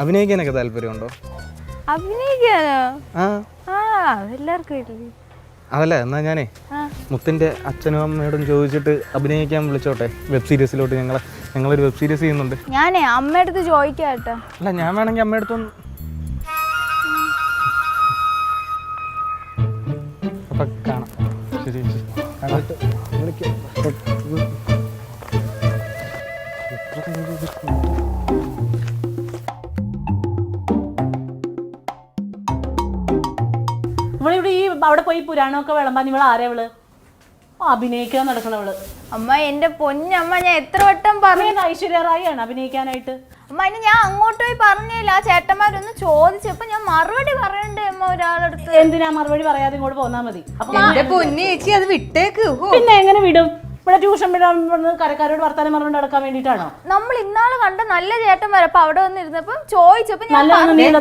അഭിനയിക്കാനൊക്കെ താല്പര്യമുണ്ടോ? അഭിനയിക്കാനോ? ആ എല്ലാവർക്കും അതല്ല, എന്നാ ഞാനേ മുത്തിൻ്റെ അച്ഛനും അമ്മയോടും ചോദിച്ചിട്ട് അഭിനയിക്കാൻ വിളിച്ചോട്ടെ. വെബ് സീരീസിലോട്ട് ഞങ്ങളൊരു വെബ് സീരീസ് ചെയ്യുന്നുണ്ട്. ഞാനേ അമ്മയടുത്ത് ചോദിക്കാം കേട്ടോ. അല്ല, ഞാൻ വേണമെങ്കിൽ അമ്മയടുത്തൊന്ന് അപ്പം കാണാം. ശരി ചേച്ചി, കണ്ടിട്ട് വിളിക്കാം. നമ്മളിവിടെ ഈ അവിടെ പോയി പുരാണമൊക്കെ വിളമ്പാൻ ഇവള് ആരെവള് അഭിനയിക്കാൻ നടക്കണവള്? അമ്മ എന്റെ പൊന്നമ്മ, ഞാൻ എത്ര വട്ടം പറഞ്ഞു ഐശ്വര്യ റായി ആണ് അഭിനയിക്കാനായിട്ട്. അമ്മ അതിന് ഞാൻ അങ്ങോട്ട് പോയി പറഞ്ഞില്ല. ആ ചേട്ടന്മാരൊന്ന് ചോദിച്ചപ്പോ ഞാൻ മറുപടി പറയണ്ടേ അമ്മ ഒരാളടുത്ത്? എന്തിനാ മറുപടി പറയാതെ ഇങ്ങോട്ട് പോന്നാ മതി. ചേച്ചി അത് വിട്ടേക്ക്. പിന്നെ എങ്ങനെ വിടും? ഇവിടെ ട്യൂഷൻ വിടാൻ കരക്കാരോട് വർത്താനം പറഞ്ഞുകൊണ്ട് നടക്കാൻ വേണ്ടിട്ടാണോ? നമ്മൾ ഇന്നാള് കണ്ട നല്ല ചേട്ടന്മാർ അപ്പൊ അവിടെ വന്നിരുന്നപ്പോ ചോദിച്ചപ്പോ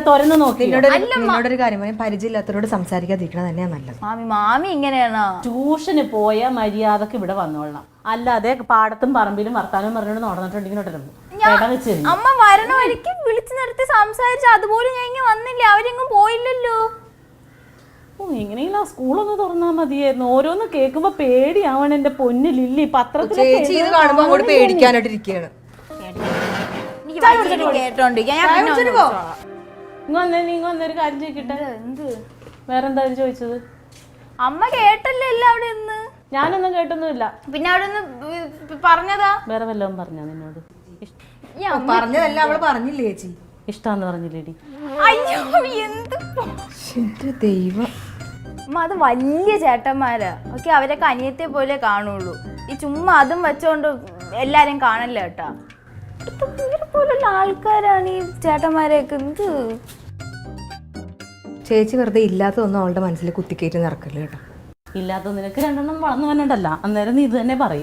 തുറന്നു നോക്കി. നിന്നോടൊരു കാര്യം പറയാം, പരിചയമില്ലാത്തവരോട് സംസാരിക്കാതിരിക്കണം തന്നെയാ നല്ലത്. മാമി ഇങ്ങനെയാണോ? ട്യൂഷന് പോയ മര്യാദക്ക് ഇവിടെ വന്നോളണം, അല്ലാതെ പാടത്തും പറമ്പിലും വർത്താനം പറഞ്ഞോണ്ട് നടന്നിട്ടുണ്ടെങ്കിൽ അമ്മ വരണ വഴിക്ക് വിളിച്ചു നിർത്തി സംസാരിച്ചു, അതുപോലെ ഞാൻ ഇങ്ങനെ വന്നില്ല. അവരെങ്ങും പോയില്ലല്ലോ. എങ്ങനെയെങ്കിലും ആ സ്കൂളൊന്ന് തുറന്നാ മതിയായിരുന്നു. ഓരോന്ന് കേൾക്കുമ്പോ പേടിയാവണം എന്റെ പൊന്ന് ലില്ലി. പത്രത്തിൽ പേടിക്കാനായിട്ടിരിക്കുകയാണ്. ഇങ്ങൊന്നൊരു കാര്യം ചോദിക്കട്ടെ. വേറെന്താ ചോദിച്ചത്? അമ്മ കേട്ടല്ലോ എല്ലാം അവിടെ നിന്ന്. ഞാനൊന്നും കേട്ടൊന്നുമില്ല. പിന്നെ അവിടെ നിന്ന് പറഞ്ഞതാ. വേറെ വല്ലതും പറഞ്ഞാ നിന്നോട്? പറഞ്ഞതല്ല അവള് പറഞ്ഞില്ലേ ചേച്ചി? ഇഷ്ടാന്ന് പറഞ്ഞില്ലേടി? അയ്യോ എന്ത് ദൈവം. അത് വലിയ ചേട്ടന്മാരാ. ഓക്കെ, അവരൊക്കെ അനിയത്തെ പോലെ കാണുള്ളൂ. ഈ ചുമ്മാ അതും വെച്ചോണ്ട് എല്ലാരും കാണല്ല കേട്ടാ. പോലുള്ള ആൾക്കാരാണ് ഈ ചേട്ടന്മാരെയൊക്കെ. എന്ത് ചേച്ചി വെറുതെ ഇല്ലാത്തതൊന്നും അവളുടെ മനസ്സിൽ കുത്തിക്കയറ്റി നടക്കല്ലേ കേട്ടോ. ഇല്ലാത്ത നിനക്ക് രണ്ടെണ്ണം വളർന്നു വന്നിട്ടല്ല, അന്നേരം നീ ഇത് തന്നെ പറയും.